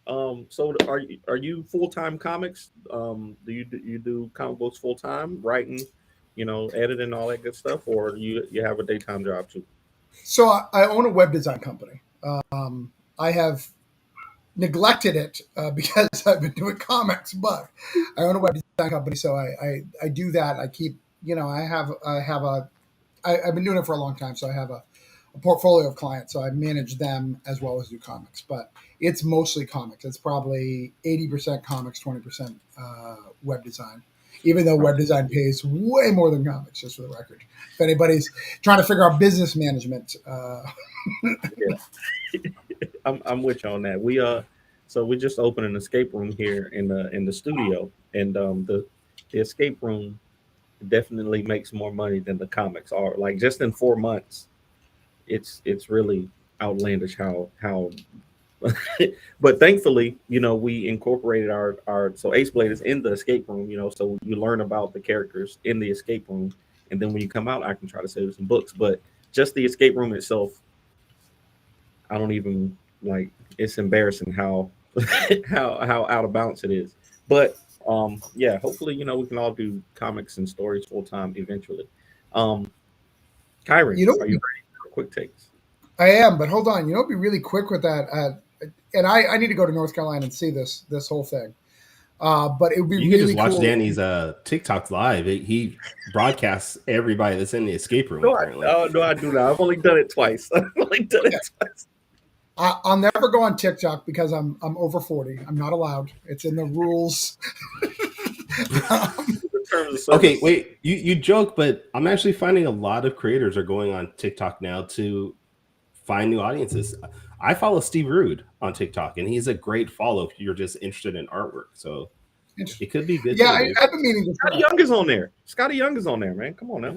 So are you full-time comics? Do you do comic books full-time, writing, editing, all that good stuff, or you have a daytime job too? So I own a web design company. I have neglected it because I've been doing comics, but I own a web design company, so I do that. I keep, I've been doing it for a long time, so I have a portfolio of clients. So I manage them as well as do comics, but it's mostly comics. It's probably 80% comics, 20% web design. Even though web design pays way more than comics, just for the record. If anybody's trying to figure out business management, I'm with you on that. So we just opened an escape room here in the studio, and the escape room definitely makes more money than the comics are. Like just in 4 months, it's really outlandish how. But thankfully, we incorporated our so Ace Blade is in the escape room, so you learn about the characters in the escape room, and then when you come out, I can try to sell you some books. But just the escape room itself, I don't even like. It's embarrassing how how out of bounds it is. But yeah, hopefully, we can all do comics and stories full time eventually. Um, Kyrun, you know, are you ready for quick takes? I am. But hold on, be really quick with that. And I need to go to North Carolina and see this whole thing. But it would be You really can just watch cool. Danny's TikToks live. He broadcasts everybody that's in the escape room No, currently. no, I do not. I've only done it twice. I've only done it twice. I'll never go on TikTok because I'm over 40. I'm not allowed. It's in the rules. In terms of service. Okay, wait. You joke, but I'm actually finding a lot of creators are going on TikTok now to find new audiences. I follow Steve Rude on TikTok, and he's a great follow if you're just interested in artwork. So it could be good. Yeah, too, I've been meaning to. Scotty Young is on there. Scotty Young is on there, man. Come on now.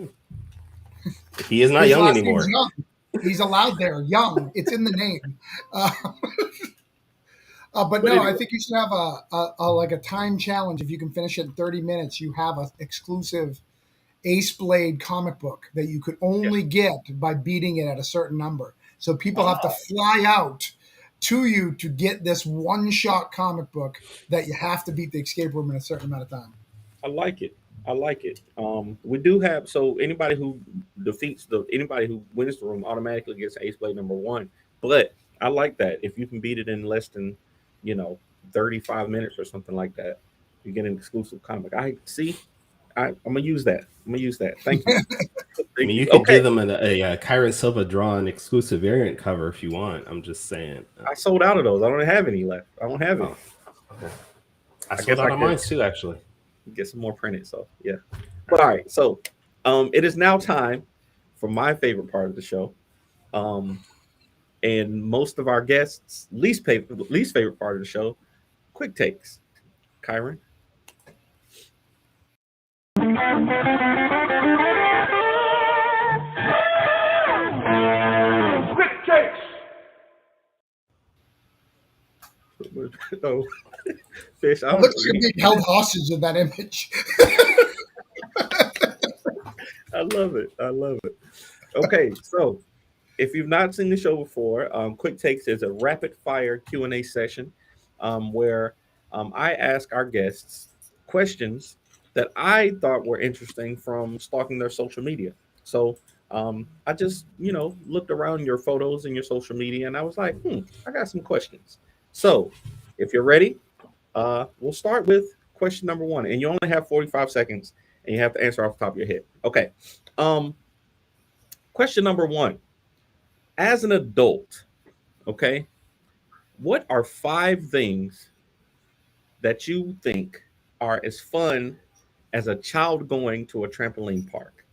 He is not His young last anymore. name's Young. He's allowed there. Young. It's in the name. But no, I think you should have a time challenge. If you can finish it in 30 minutes, you have an exclusive Ace Blade comic book that you could only get by beating it at a certain number. So people have to fly out to you to get this one-shot comic book that you have to beat the escape room in a certain amount of time. I like it. We do have, so anybody who anybody who wins the room automatically gets Ace Blade #1. But I like that. If you can beat it in less than 35 minutes or something like that, you get an exclusive comic. I'm gonna use that. Thank you. I mean, you could give them a Kyrun Silva drawn exclusive variant cover if you want. I'm just saying. I sold out of those. I don't have any left. I don't have any. Okay. I sold out of mine too, actually. Get some more printed. So yeah. But all right. So it is now time for my favorite part of the show. And most of our guests' least favorite part of the show, quick takes. Kyrun. Quick takes. Oh, fish. It looks like you're being held hostage in that image. I love it. Okay, so if you've not seen the show before, Quick Takes is a rapid fire Q&A session where I ask our guests questions that I thought were interesting from stalking their social media. So I just, looked around your photos and your social media, and I was like, I got some questions. So if you're ready, we'll start with question number one, and you only have 45 seconds, and you have to answer off the top of your head. Okay. Question number one. As an adult, okay, what are 5 things that you think are as fun as a child going to a trampoline park?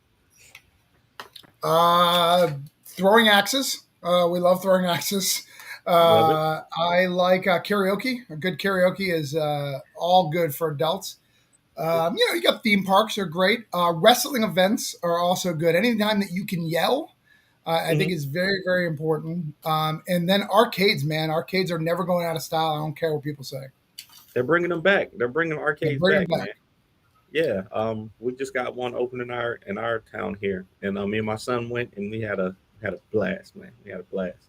Throwing axes. We love throwing axes. Love it. I like karaoke. A good karaoke is all good for adults. You got theme parks are great. Wrestling events are also good. Anytime that you can yell, I think is very, very important. And then arcades, man. Arcades are never going out of style. I don't care what people say. They're bringing them back. They're bringing arcades Bring back, them man. back. Yeah. We just got one open in our town here, and me and my son went, and we had a blast, man. We had a blast.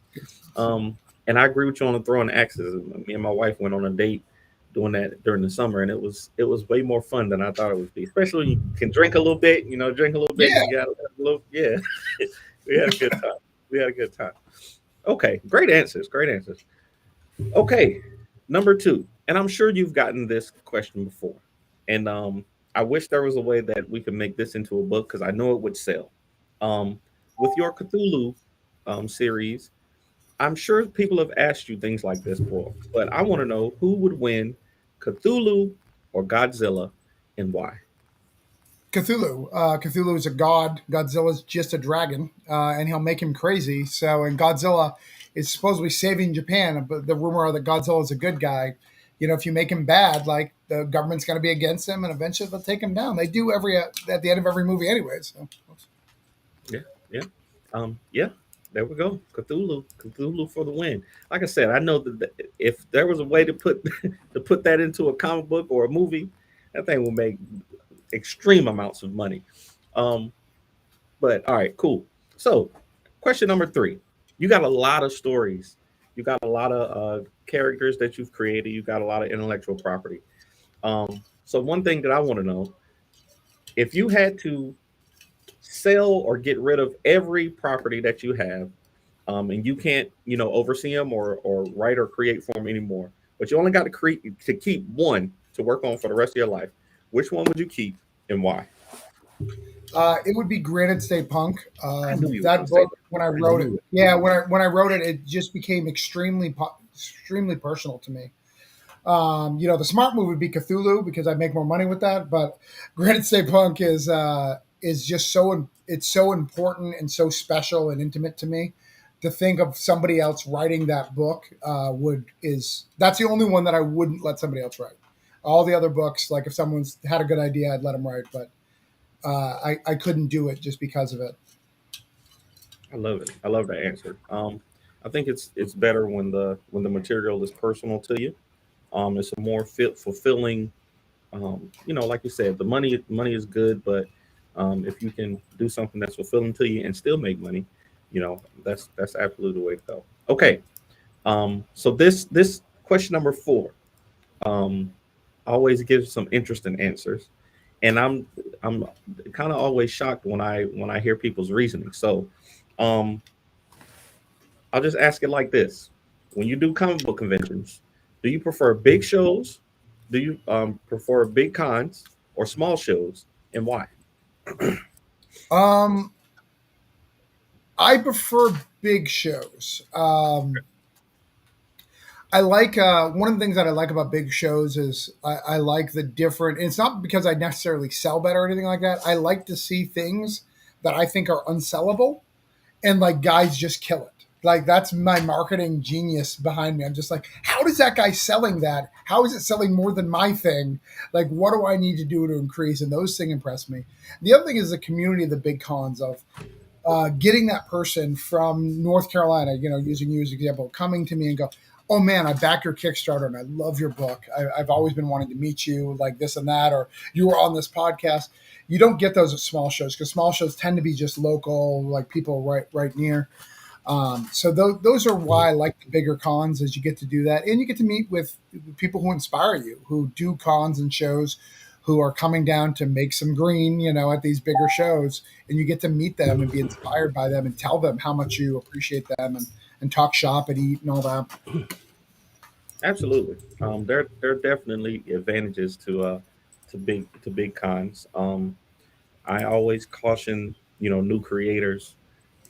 And I agree with you on the throwing axes. Me and my wife went on a date doing that during the summer, and it was way more fun than I thought it would be. Especially when you can drink a little bit, drink a little bit. Yeah. You got a little, yeah. We had a good time. We had a good time. Okay, great answers. Great answers. Okay, number 2, and I'm sure you've gotten this question before, and I wish there was a way that we could make this into a book because I know it would sell. With your Cthulhu series, I'm sure people have asked you things like this before, but I want to know who would win, Cthulhu or Godzilla, and why. Cthulhu. Cthulhu is a god. Godzilla's just a dragon, and he'll make him crazy. So, and Godzilla is supposedly saving Japan, but the rumor are that Godzilla is a good guy. If you make him bad, like the government's going to be against him, and eventually they'll take him down. They do at the end of every movie, anyways. So. Yeah. There we go. Cthulhu for the win. Like I said, I know that if there was a way to put that into a comic book or a movie, that thing will make extreme amounts of money. But all right, cool. So, question number 3. You got a lot of stories. You got a lot of characters that you've created. You got a lot of intellectual property. So one thing that I want to know, if you had to sell or get rid of every property that you have, and you can't, oversee them or write or create for them anymore, but you only got to keep one to work on for the rest of your life, which one would you keep and why? It would be Granite State Punk. That book, when I wrote it, when I wrote it, it just became extremely personal to me. The smart move would be Cthulhu because I'd make more money with that. But Granite State Punk is just it's so important and so special and intimate to me. To think of somebody else writing that book that's the only one that I wouldn't let somebody else write. All the other books, like if someone's had a good idea, I'd let them write, but I couldn't do it just because of it. I love it. I love that answer. I think it's better when the material is personal to you. It's a more fulfilling. Like you said, the money is good, but if you can do something that's fulfilling to you and still make money, that's absolutely the way to go. Okay. So this question number 4 always gives some interesting answers, and I'm kind of always shocked when I hear people's reasoning. So I'll just ask it like this: when you do comic book conventions, do you prefer big shows? Do you prefer big cons or small shows, and why? I prefer big shows. I like one of the things that I like about big shows is I like the different. And it's not because I necessarily sell better or anything like that. I like to see things that I think are unsellable, and like guys just kill it. Like that's my marketing genius behind me. I'm just like, how is that guy selling that? How is it selling more than my thing? Like, what do I need to do to increase? And those things impress me. The other thing is the community of the big cons of getting that person from North Carolina, using you as an example, coming to me and go, oh man, I back your Kickstarter and I love your book. I've always been wanting to meet you, like this and that, or you were on this podcast. You don't get those at small shows because small shows tend to be just local, like people right near. So those are why I like the bigger cons, is you get to do that. And you get to meet with people who inspire you, who do cons and shows, who are coming down to make some green, at these bigger shows. And you get to meet them and be inspired by them and tell them how much you appreciate them and talk shop and eat and all that. Absolutely. There are definitely advantages to big cons. I always caution new creators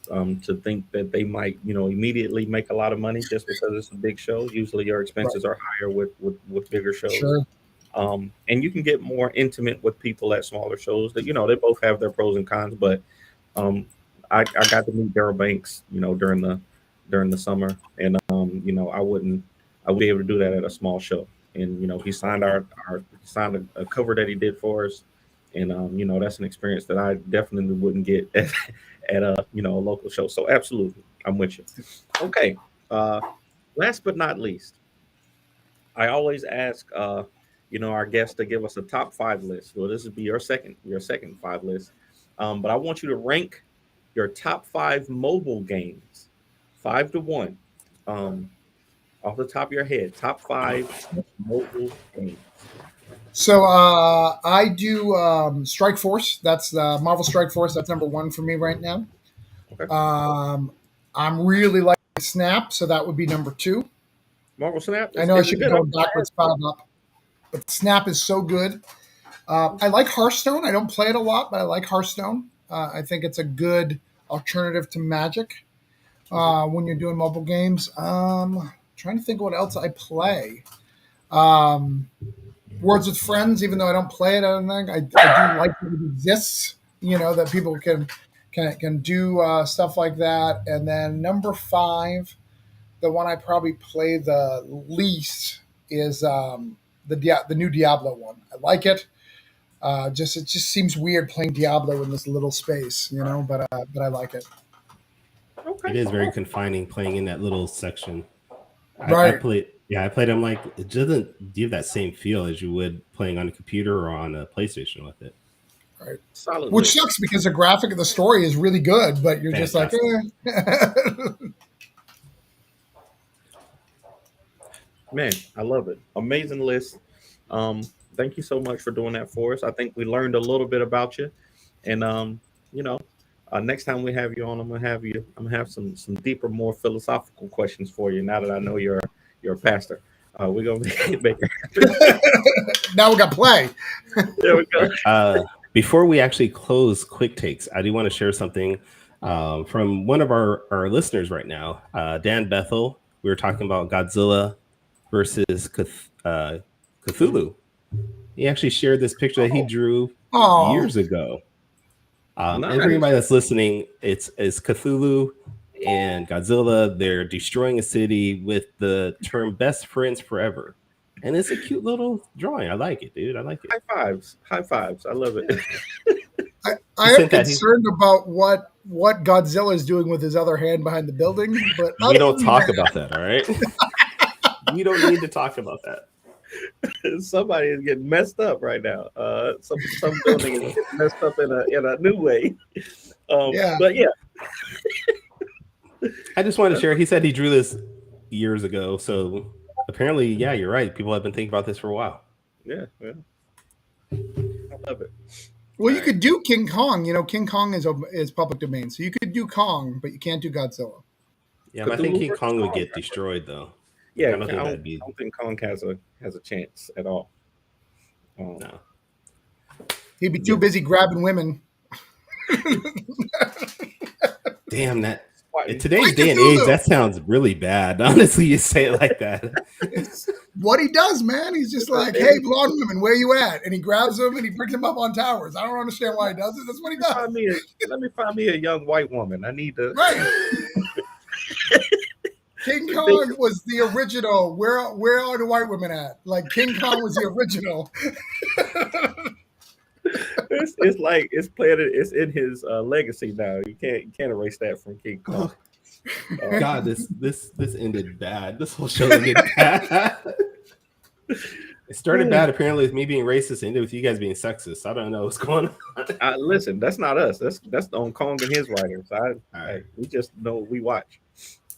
to think that they might immediately make a lot of money just because it's a big show. Usually, your Right. expenses are higher with bigger shows. Sure. And you can get more intimate with people at smaller shows. That they both have their pros and cons, but um, I got to meet Daryl Banks, during the summer, and I would be able to do that at a small show. And he signed he signed a cover that he did for us, and that's an experience that I definitely wouldn't get at a local show. So absolutely, I'm with you. Okay, uh, last but not least, I always ask our guests to give us a top five list. Well, this would be your second five list. But I want you to rank your top five mobile games, 5 to 1. Um, Off the top of your head, top five mobile games. So I do Strike Force. That's the Marvel Strike Force. That's number one for me right now. Okay. I'm really liking Snap, so that would be number two. Marvel Snap I is, know I is it should be good? going backwards, five up, but Snap is so good. I like Hearthstone. I don't play it a lot, but I like Hearthstone. I think it's a good alternative to Magic when you're doing mobile games. Trying to think what else I play. Um, Words with Friends, even though I don't play it, I don't think I do like that it exists. That people can do stuff like that. And then number five, the one I probably play the least is the new Diablo one. I like it. It just seems weird playing Diablo in this little space, but I like it. Okay. It is very confining playing in that little section. I Right, played, yeah, I played. I'm like, it doesn't give that same feel as you would playing on a computer or on a PlayStation with it. right. Solid Which list. sucks because the graphic of the story is really good, but you're just like, Fantastic. Man, I love it. Amazing list. Um, Thank you so much for doing that for us. I think we learned a little bit about you, and you know, next time we have you on, I'm gonna have some deeper, more philosophical questions for you. Now that I know you're a pastor, we're gonna make it happen. Now we got play. There we All go. right. Before we actually close quick takes, I do want to share something from one of our listeners right now, Dan Bethel. We were talking about Godzilla versus Cthulhu. He actually shared this picture that he Oh, drew Oh, years ago. And for nice. anybody that's listening, it's Cthulhu and Godzilla. They're destroying a city with the term "best friends forever," and it's a cute little drawing. I like it, dude. I like it. High fives. High fives. I love it. He I am sent that. He, concerned about what Godzilla is doing with his other hand behind the building, but we other don't than talk that, about that, all right? We don't need to talk about that. Somebody is getting messed up right now. Some building is getting messed up in a new way. yeah. But yeah, I just wanted to share. He said he drew this years ago, so apparently, yeah, you're right. People have been thinking about this for a while. yeah, yeah. I love it. Well, All you right. could do King Kong. King Kong is public domain, so you could do Kong, but you can't do Godzilla. Yeah, but I think Cthulhu King versus Kong would Kong. get destroyed, though. Like, Yeah, I don't think that'd I be don't think Kong has a chance at all. Um, no. He'd be too yeah, busy grabbing women. Damn that. In Why- today's Like day and age, Cthulhu. that sounds really bad. Honestly, you say it like that. It's what he does, man. He's just like, let hey, blonde women, where you at? And he grabs them and he brings them up on towers. I don't understand why he does it. That's what he me does. find me let me find me a young white woman. I need to. Right. King Kong was the original. Where are the white women at? Like King Kong was the original. It's like it's playing it. It's in his legacy now. You can't erase that from King Kong. God, this ended bad. This whole show ended bad. It started bad apparently with me being racist, ended with you guys being sexist. I don't know what's going on. Listen, that's not us. That's on Kong and his writers. All right. We just know what we watch.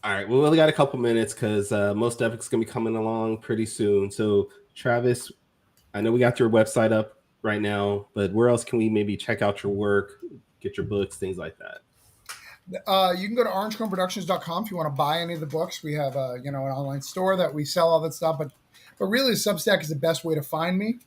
All right. Well, we only got a couple minutes because most Epic's gonna be coming along pretty soon. So, Travis, I know we got your website up right now, but where else can we maybe check out your work, get your books, things like that? You can go to orangeconeproductions.com if you want to buy any of the books. We have an online store that we sell all that stuff, but really Substack is the best way to find me.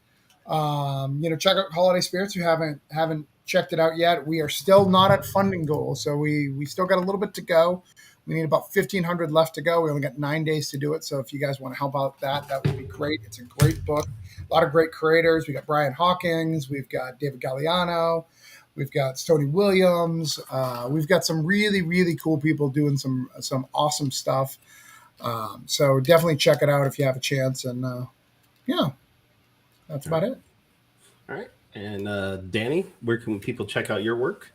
Check out Holiday Spirits if you haven't checked it out yet. We are still not at funding goal, so we still got a little bit to go. We need about 1,500 left to go. We only got 9 days to do it, so if you guys want to help out that would be great. It's a great book. A lot of great creators. We got Brian Hawkins. We've got David Galliano. We've got Stoney Williams. We've got some really, really cool people doing some awesome stuff. So definitely check it out if you have a chance. And that's about it. All right. And Danny, where can people check out your work?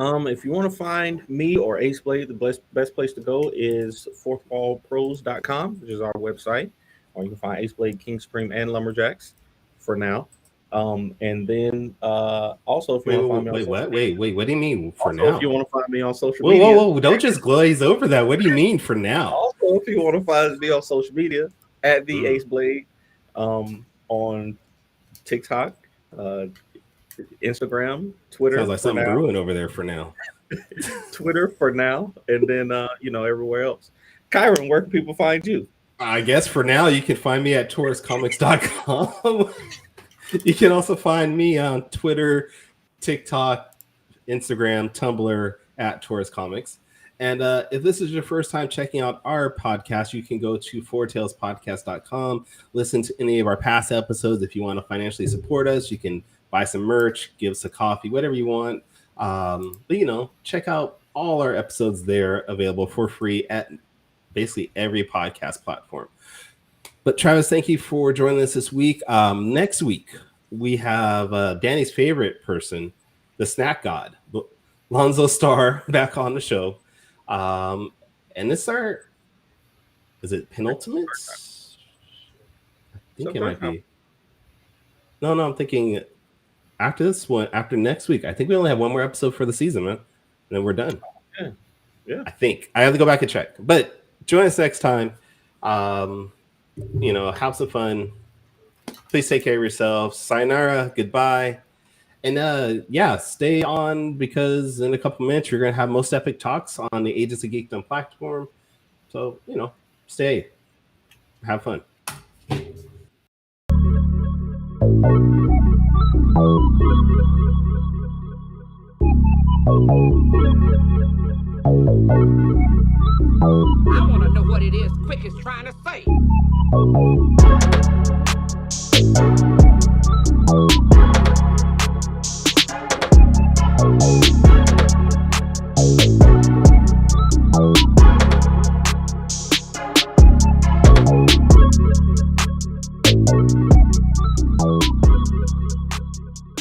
If you want to find me or Ace Blade, the best place to go is fourthwallpros.com, which is our website. Or you can find Ace Blade, King Supreme, and Lumberjacks for now. And then also if you want to find me on wait, what do you mean for also, now? if you want to find me on social media. Whoa, don't just glaze over that. What do you mean for now? Also, if you want to find me on social media at the Ace Blade, on TikTok, Instagram, Twitter. Sounds like something brewing over there for now. Twitter for now, and then everywhere else. Kyrun, where can people find you? I guess for now you can find me at tauruscomics.com. You can also find me on Twitter, TikTok, Instagram, Tumblr at Taurus Comics. And if this is your first time checking out our podcast, you can go to fourtailspodcast.com, listen to any of our past episodes. If you want to financially support us, you can buy some merch, give us a coffee, whatever you want. But check out all our episodes there, available for free at basically every podcast platform. But Travis, thank you for joining us this week. Next week, we have Danny's favorite person, the snack god, Lonzo Starr, back on the show. And this is is it penultimate? I think it might be. No, I'm thinking after this one, after next week, I think we only have one more episode for the season, man. And then we're done. Yeah. I think. I have to go back and check. But join us next time. Have some fun. Please take care of yourselves. Sayonara, goodbye. And stay on, because in a couple minutes you're gonna have Most Epic Talks on the Agents of Geekdom platform. So, stay. Have fun. I want to know what it is Quick is trying to say.